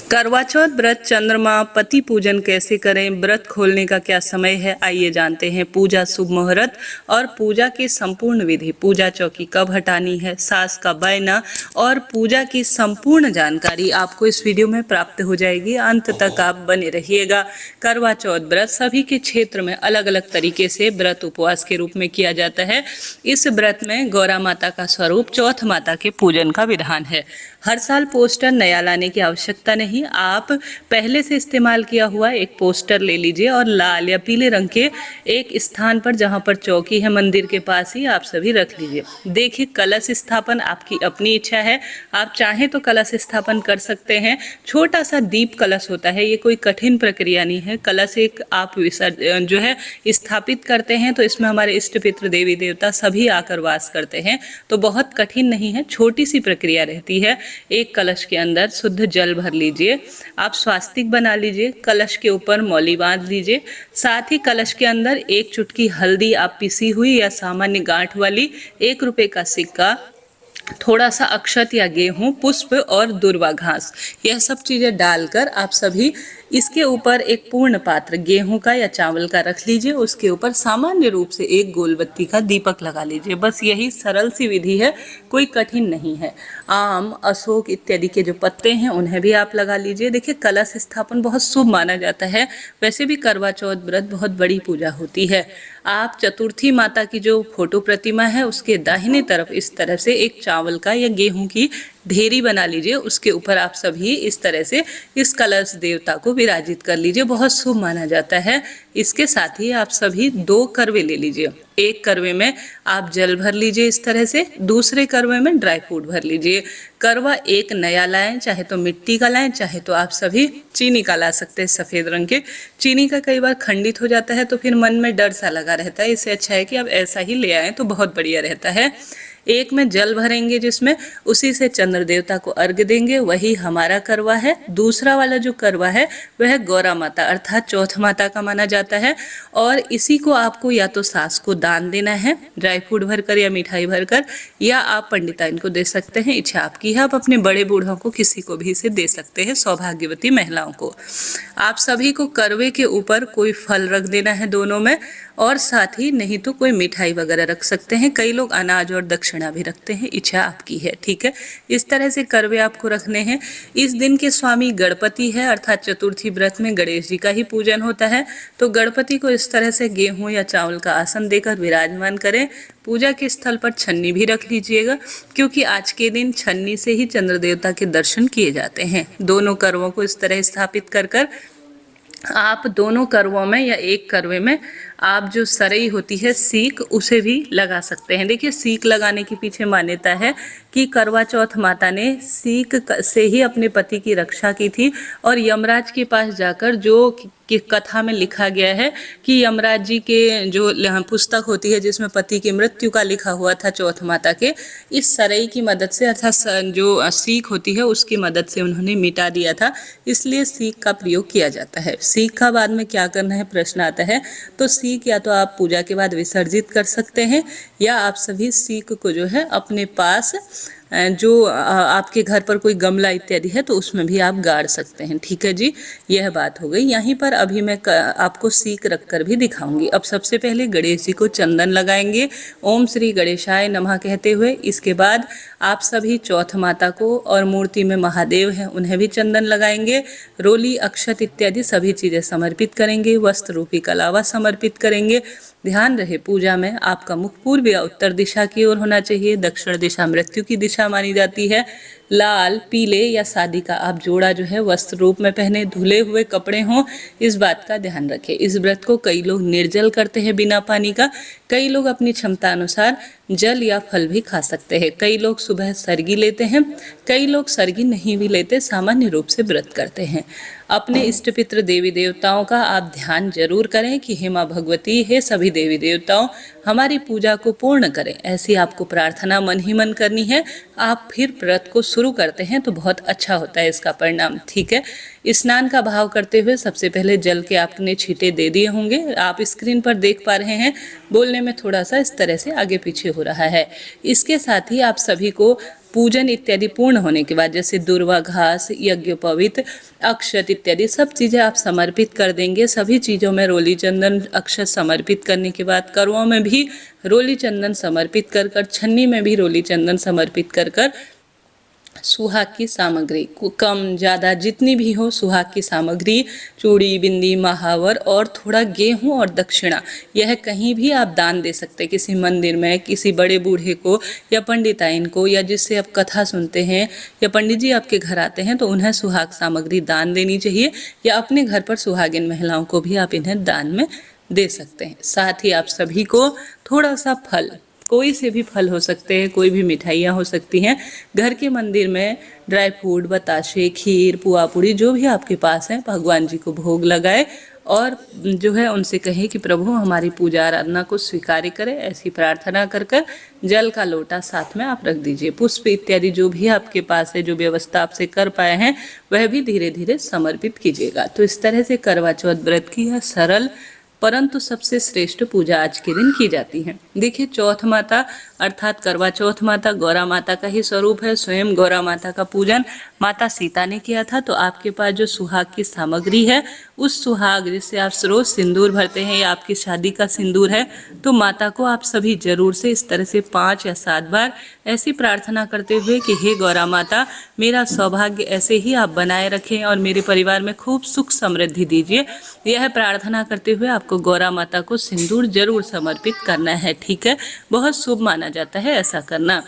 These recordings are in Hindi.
करवा चौथ व्रत चंद्रमा पति पूजन कैसे करें, व्रत खोलने का क्या समय है, आइए जानते हैं। पूजा शुभ मुहूर्त और पूजा की संपूर्ण विधि, पूजा चौकी कब हटानी है, सास का बयाना और पूजा की संपूर्ण जानकारी आपको इस वीडियो में प्राप्त हो जाएगी। अंत तक आप बने रहिएगा। करवा चौथ व्रत सभी के क्षेत्र में अलग अलग तरीके से व्रत उपवास के रूप में किया जाता है। इस व्रत में गौरा माता का स्वरूप चौथ माता के पूजन का विधान है। हर साल पोस्टर नया लाने की आवश्यकता नहीं, आप पहले से इस्तेमाल किया हुआ एक पोस्टर ले लीजिए और लाल या पीले रंग के एक स्थान पर जहां पर चौकी है मंदिर के पास ही आप सभी रख लीजिए। देखिए, कलश स्थापन आपकी अपनी इच्छा है, आप चाहें तो कलश स्थापन कर सकते हैं। छोटा सा दीप कलश होता है, ये कोई कठिन प्रक्रिया नहीं है। कलश एक आप जो है स्थापित करते हैं तो इसमें हमारे इष्ट पितृ देवी देवता सभी आकर वास करते हैं, तो बहुत कठिन नहीं है, छोटी सी प्रक्रिया रहती है। एक कलश के अंदर शुद्ध जल भर लीजिए, आप स्वास्तिक बना लीजिए, कलश के ऊपर मौली बांध लीजिए। साथ ही कलश के अंदर एक चुटकी हल्दी, आप पिसी हुई या सामान्य गांठ वाली 1 रुपए का सिक्का, थोड़ा सा अक्षत या गेहूं, पुष्प और दुर्वा घास, यह सब चीजें डालकर आप सभी इसके ऊपर एक पूर्ण पात्र गेहूं का या चावल का रख लीजिए। उसके ऊपर सामान्य रूप से एक गोलबत्ती का दीपक लगा लीजिए। बस यही सरल सी विधि है, कोई कठिन नहीं है। आम, अशोक इत्यादि के जो पत्ते हैं उन्हें भी आप लगा लीजिए। देखिए, कलश स्थापन बहुत शुभ माना जाता है। वैसे भी करवा चौथ व्रत बहुत बड़ी पूजा होती है। आप चतुर्थी माता की जो फोटो प्रतिमा है उसके दाहिने तरफ इस तरह से एक चावल का या गेहूं की ढेरी बना लीजिए। उसके ऊपर आप सभी इस तरह से इस कलश देवता को विराजित कर लीजिए, बहुत शुभ माना जाता है। इसके साथ ही आप सभी 2 करवे ले लीजिए। एक करवे में आप जल भर लीजिए इस तरह से, दूसरे करवे में ड्राई फ्रूट भर लीजिए। करवा एक नया लाएं, चाहे तो मिट्टी का लाएं, चाहे तो आप सभी चीनी का ला सकते हैं, सफ़ेद रंग के। चीनी का कई बार खंडित हो जाता है तो फिर मन में डर सा लगा रहता है, इससे अच्छा है कि आप ऐसा ही ले आएँ तो बहुत बढ़िया रहता है। एक में जल भरेंगे जिसमें उसी से चंद्र देवता को अर्घ्य देंगे, वही हमारा करवा है। दूसरा वाला जो करवा है वह गौरा माता अर्थात चौथ माता का माना जाता है और इसी को आपको या तो सास को दान देना है ड्राई फ्रूट भरकर या मिठाई भरकर, या आप पंडिताइन को दे सकते हैं, इच्छा आपकी है। आप अपने बड़े बूढ़ों को किसी को भी इसे दे सकते हैं, सौभाग्यवती महिलाओं को। आप सभी को करवे के ऊपर कोई फल रख देना है दोनों में, और साथ ही नहीं तो कोई मिठाई वगैरह रख सकते हैं। कई लोग अनाज और दक्षिणा भी रखते हैं, इच्छा आपकी है, ठीक है। इस तरह से करवे आपको रखने हैं। इस दिन के स्वामी गणपति है अर्थात चतुर्थी व्रत में गणेश जी का ही पूजन होता है, तो गणपति को इस तरह से गेहूं या चावल का आसन देकर विराजमान करें। पूजा के स्थल पर छन्नी भी रख लीजिएगा, क्योंकि आज के दिन छन्नी से ही चंद्र देवता के दर्शन किए जाते हैं। दोनों करवों को इस तरह स्थापित कर आप दोनों करवों में या एक करवे में आप जो सरई होती है सीक, उसे भी लगा सकते हैं। देखिए, सीक लगाने के पीछे मान्यता है कि करवा चौथ माता ने सीक से ही अपने पति की रक्षा की थी, और यमराज के पास जाकर जो कि कथा में लिखा गया है कि यमराज जी के जो पुस्तक होती है जिसमें पति की मृत्यु का लिखा हुआ था चौथ माता के, इस सरई की मदद से अर्थात जो सीक होती है उसकी मदद से उन्होंने मिटा दिया था, इसलिए सीक का प्रयोग किया जाता है। सीक का बाद में क्या करना है प्रश्न आता है, तो सीक या तो आप पूजा के बाद विसर्जित कर सकते हैं, या आप सभी सीक को जो है अपने पास जो आपके घर पर कोई गमला इत्यादि है तो उसमें भी आप गाड़ सकते हैं, ठीक है जी। यह बात हो गई। यहीं पर अभी मैं आपको सीक रखकर भी दिखाऊंगी। अब सबसे पहले गणेश जी को चंदन लगाएंगे, ओम श्री गणेशाय नमः कहते हुए। इसके बाद आप सभी चौथ माता को और मूर्ति में महादेव हैं उन्हें भी चंदन लगाएंगे। रोली, अक्षत इत्यादि सभी चीज़ें समर्पित करेंगे, वस्त्र रूपी कलावा समर्पित करेंगे। ध्यान रहे, पूजा में आपका मुख पूर्व या उत्तर दिशा की ओर होना चाहिए। दक्षिण दिशा मृत्यु की दिशा मानी जाती है। लाल, पीले या शादी का आप जोड़ा जो है वस्त्र रूप में पहने, धुले हुए कपड़े हों, इस बात का ध्यान रखें। इस व्रत को कई लोग निर्जल करते हैं बिना पानी का, कई लोग अपनी क्षमता अनुसार जल या फल भी खा सकते हैं। कई लोग सुबह सरगी लेते हैं, कई लोग सरगी नहीं भी लेते, सामान्य रूप से व्रत करते हैं। अपने इष्ट पितृ देवी देवताओं का आप ध्यान जरूर करें कि हे माँ भगवती, हे सभी देवी देवताओं, हमारी पूजा को पूर्ण करें, ऐसी आपको प्रार्थना मन ही मन करनी है। आप फिर व्रत को शुरू करते हैं तो बहुत अच्छा होता है इसका परिणाम, ठीक है। स्नान का भाव करते हुए सबसे पहले जल के आपने छींटे दे दिए होंगे, आप स्क्रीन पर देख पा रहे हैं। बोलने में थोड़ा सा इस तरह से आगे पीछे हो रहा है। इसके साथ ही आप सभी को पूजन इत्यादि पूर्ण होने के बाद, जैसे दुर्वा घास, यज्ञोपवीत, अक्षत इत्यादि सब चीज़ें आप समर्पित कर देंगे। सभी चीज़ों में रोली चंदन अक्षत समर्पित करने के बाद, करवों में भी रोली चंदन समर्पित कर कर, छन्नी में भी रोली चंदन समर्पित कर कर, सुहाग की सामग्री कम ज़्यादा जितनी भी हो, सुहाग की सामग्री चूड़ी, बिंदी, महावर और थोड़ा गेहूं और दक्षिणा, यह कहीं भी आप दान दे सकते हैं। किसी मंदिर में, किसी बड़े बूढ़े को या पंडिताइन को, या जिससे आप कथा सुनते हैं या पंडित जी आपके घर आते हैं तो उन्हें सुहाग सामग्री दान देनी चाहिए, या अपने घर पर सुहागिन महिलाओं को भी आप इन्हें दान में दे सकते हैं। साथ ही आप सभी को थोड़ा सा फल, कोई से भी फल हो सकते हैं, कोई भी मिठाइयाँ हो सकती हैं, घर के मंदिर में ड्राई फ्रूट, बताशे, खीर, पुआ पूड़ी जो भी आपके पास है, भगवान जी को भोग लगाए और जो है उनसे कहे कि प्रभु हमारी पूजा आराधना को स्वीकार करें। ऐसी प्रार्थना कर कर जल का लोटा साथ में आप रख दीजिए। पुष्प इत्यादि जो भी आपके पास है, जो व्यवस्था आपसे कर पाए हैं, वह भी धीरे धीरे समर्पित कीजिएगा। तो इस तरह से करवा चौथ व्रत की यह सरल परंतु सबसे श्रेष्ठ पूजा आज के दिन की जाती है। देखिए, चौथ माता अर्थात करवा चौथ माता गौरा माता का ही स्वरूप है। स्वयं गौरा माता का पूजन माता सीता ने किया था। तो आपके पास जो सुहाग की सामग्री है, उस सुहाग जिससे आप रोज सिंदूर भरते हैं या आपकी शादी का सिंदूर है, तो माता को आप सभी जरूर से इस तरह से 5 या 7 बार ऐसी प्रार्थना करते हुए कि हे गौरा माता, मेरा सौभाग्य ऐसे ही आप बनाए रखें और मेरे परिवार में खूब सुख समृद्धि दीजिए, यह प्रार्थना करते हुए आपको गौरा माता को सिंदूर जरूर समर्पित करना है। ठीक है, बहुत शुभ माना जाता है ऐसा करना।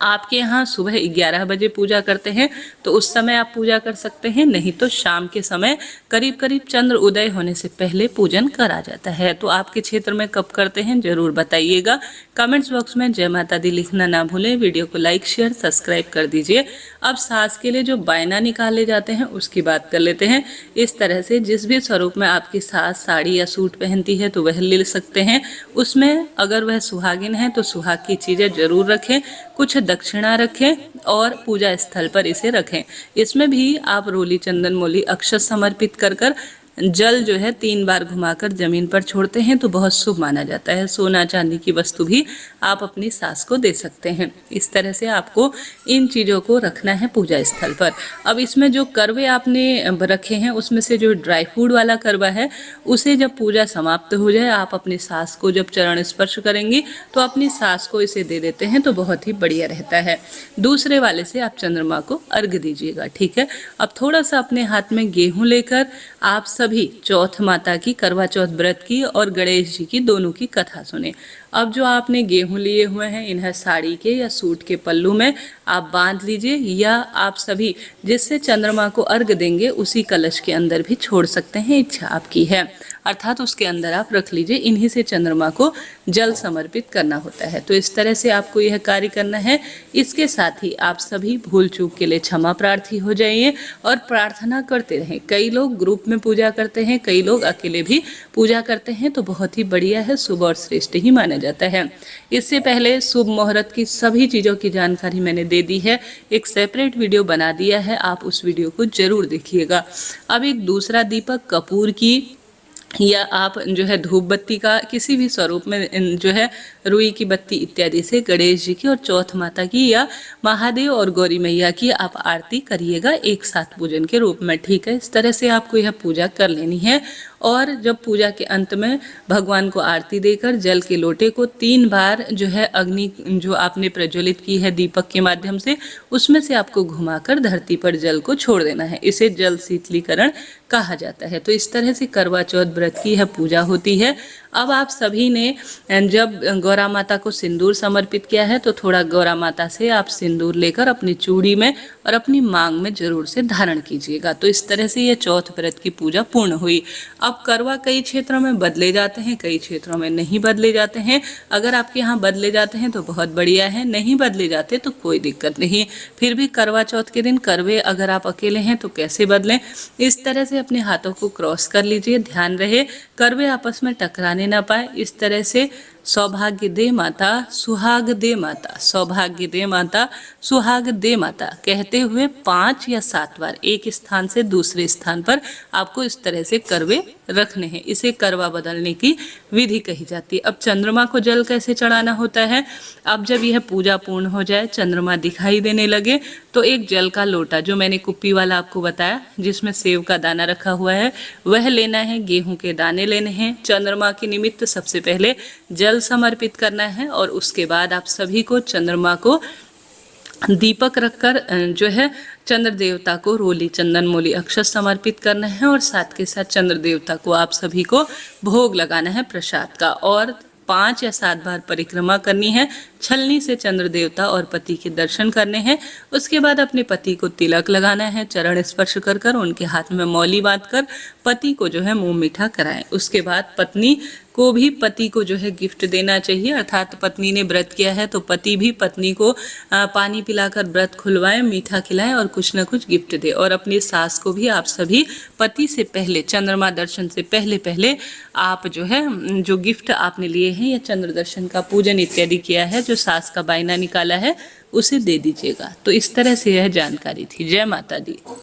आपके यहाँ सुबह 11 बजे पूजा करते हैं तो उस समय आप पूजा कर सकते हैं, नहीं तो शाम के समय करीब करीब चंद्र उदय होने से पहले पूजन करा जाता है। तो आपके क्षेत्र में कब करते हैं जरूर बताइएगा। कमेंट्स बॉक्स में जय माता दी लिखना ना भूलें। वीडियो को लाइक, शेयर, सब्सक्राइब कर दीजिए। अब सास के लिए जो बायना निकाले जाते हैं उसकी बात कर लेते हैं। इस तरह से जिस भी स्वरूप में आपकी सास साड़ी या सूट पहनती है तो वह ले सकते हैं। उसमें अगर वह सुहागिन है तो सुहाग की चीज़ें जरूर रखें, कुछ दक्षिणा रखें और पूजा स्थल पर इसे रखें। इसमें भी आप रोली, चंदन, मोली, अक्षत समर्पित कर कर जल जो है 3 बार घुमाकर जमीन पर छोड़ते हैं तो बहुत शुभ माना जाता है। सोना चांदी की वस्तु भी आप अपनी सास को दे सकते हैं। इस तरह से आपको इन चीज़ों को रखना है पूजा स्थल पर। अब इसमें जो करवे आपने रखे हैं उसमें से जो ड्राई फ्रूट वाला करवा है, उसे जब पूजा समाप्त हो जाए, आप अपनी सास को जब चरण स्पर्श करेंगी तो अपनी सास को इसे दे देते हैं तो बहुत ही बढ़िया रहता है। दूसरे वाले से आप चंद्रमा को अर्घ दीजिएगा। ठीक है, अब थोड़ा सा अपने हाथ में गेहूं लेकर आप सभी चौथ माता की, करवा चौथ व्रत की और गणेश जी की दोनों की कथा सुने। अब जो आपने गेहूं लिए हुए हैं, इन्हें साड़ी के या सूट के पल्लू में आप बांध लीजिए, या आप सभी जिससे चंद्रमा को अर्घ देंगे उसी कलश के अंदर भी छोड़ सकते हैं, इच्छा आपकी है, अर्थात उसके अंदर आप रख लीजिए। इन्हीं से चंद्रमा को जल समर्पित करना होता है। तो इस तरह से आपको यह कार्य करना है। इसके साथ ही आप सभी भूल चूक के लिए क्षमा प्रार्थी हो जाइए और प्रार्थना करते रहें। कई लोग ग्रुप में पूजा करते हैं, कई लोग अकेले भी पूजा करते हैं, तो बहुत ही बढ़िया है, शुभ और श्रेष्ठ ही माना जाता है। इससे पहले शुभ मुहूर्त की सभी चीज़ों की जानकारी मैंने दे दी है, एक सेपरेट वीडियो बना दिया है, आप उस वीडियो को जरूर देखिएगा। अब एक दूसरा दीपक कपूर की या आप जो है धूप बत्ती का किसी भी स्वरूप में जो है रुई की बत्ती इत्यादि से गणेश जी की और चौथ माता की या महादेव और गौरी मैया की आप आरती करिएगा एक साथ पूजन के रूप में। ठीक है, इस तरह से आपको यह पूजा कर लेनी है। और जब पूजा के अंत में भगवान को आरती देकर जल के लोटे को 3 बार जो है अग्नि जो आपने प्रज्वलित की है दीपक के माध्यम से, उसमें से आपको घुमाकर धरती पर जल को छोड़ देना है। इसे जल शीतलीकरण कहा जाता है। तो इस तरह से करवा चौथ व्रत की यह पूजा होती है। अब आप सभी ने जब गौरा माता को सिंदूर समर्पित किया है तो थोड़ा गौरा माता से आप सिंदूर लेकर अपनी चूड़ी में और अपनी मांग में जरूर से धारण कीजिएगा। तो इस तरह से यह चौथ व्रत की पूजा पूर्ण हुई। अब करवा कई क्षेत्रों में बदले जाते हैं, कई क्षेत्रों में नहीं बदले जाते हैं। अगर आपके यहाँ बदले जाते हैं तो बहुत बढ़िया है, नहीं बदले जाते तो कोई दिक्कत नहीं। फिर भी करवा चौथ के दिन करवे अगर आप अकेले हैं तो कैसे बदलें, इस तरह से अपने हाथों को क्रॉस कर लीजिए। ध्यान रहे करवे आपस में टकराने ना पाए, इस तरह से सौभाग्य दे माता, सुहाग दे माता, सौभाग्य दे माता, सुहाग दे माता कहते हुए 5 या 7 बार एक स्थान से दूसरे स्थान पर आपको इस तरह से करवे रखने हैं। इसे करवा बदलने की विधि कही जाती है। अब चंद्रमा को जल कैसे चढ़ाना होता है? अब जब यह पूजा पूर्ण हो जाए, चंद्रमा दिखाई देने लगे, तो एक जल का लोटा, जो मैंने कुप्पी वाला आपको बताया जिसमें सेव का दाना रखा हुआ है, वह लेना है। गेहूं के दाने लेने हैं। चंद्रमा के निमित्त सबसे पहले जल समर्पित करना है और उसके बाद आप सभी को चंद्रमा को दीपक रखकर जो है चंद्र देवता को रोली, चंदन, मोली, अक्षत समर्पित करना है और साथ के साथ चंद्र देवता को आप सभी को भोग लगाना है प्रसाद का और 5 या 7 बार परिक्रमा करनी है। छलनी से चंद्र देवता और पति के दर्शन करने हैं। उसके बाद अपने पति को तिलक लगाना है, चरण स्पर्श कर कर उनके हाथ में मौली बांधकर पति को जो है मुंह मीठा कराएं। उसके बाद पत्नी को भी पति को जो है गिफ्ट देना चाहिए, अर्थात पत्नी ने व्रत किया है तो पति भी पत्नी को पानी पिलाकर व्रत खुलवाएं, मीठा खिलाएं और कुछ न कुछ गिफ्ट दे। और अपनी सास को भी आप सभी पति से पहले, चंद्रमा दर्शन से पहले पहले आप जो है जो गिफ्ट आपने लिए हैं या चंद्र दर्शन का पूजन इत्यादि किया है, जो सास का बायना निकाला है, उसे दे दीजिएगा। तो इस तरह से यह जानकारी थी। जय माता दी।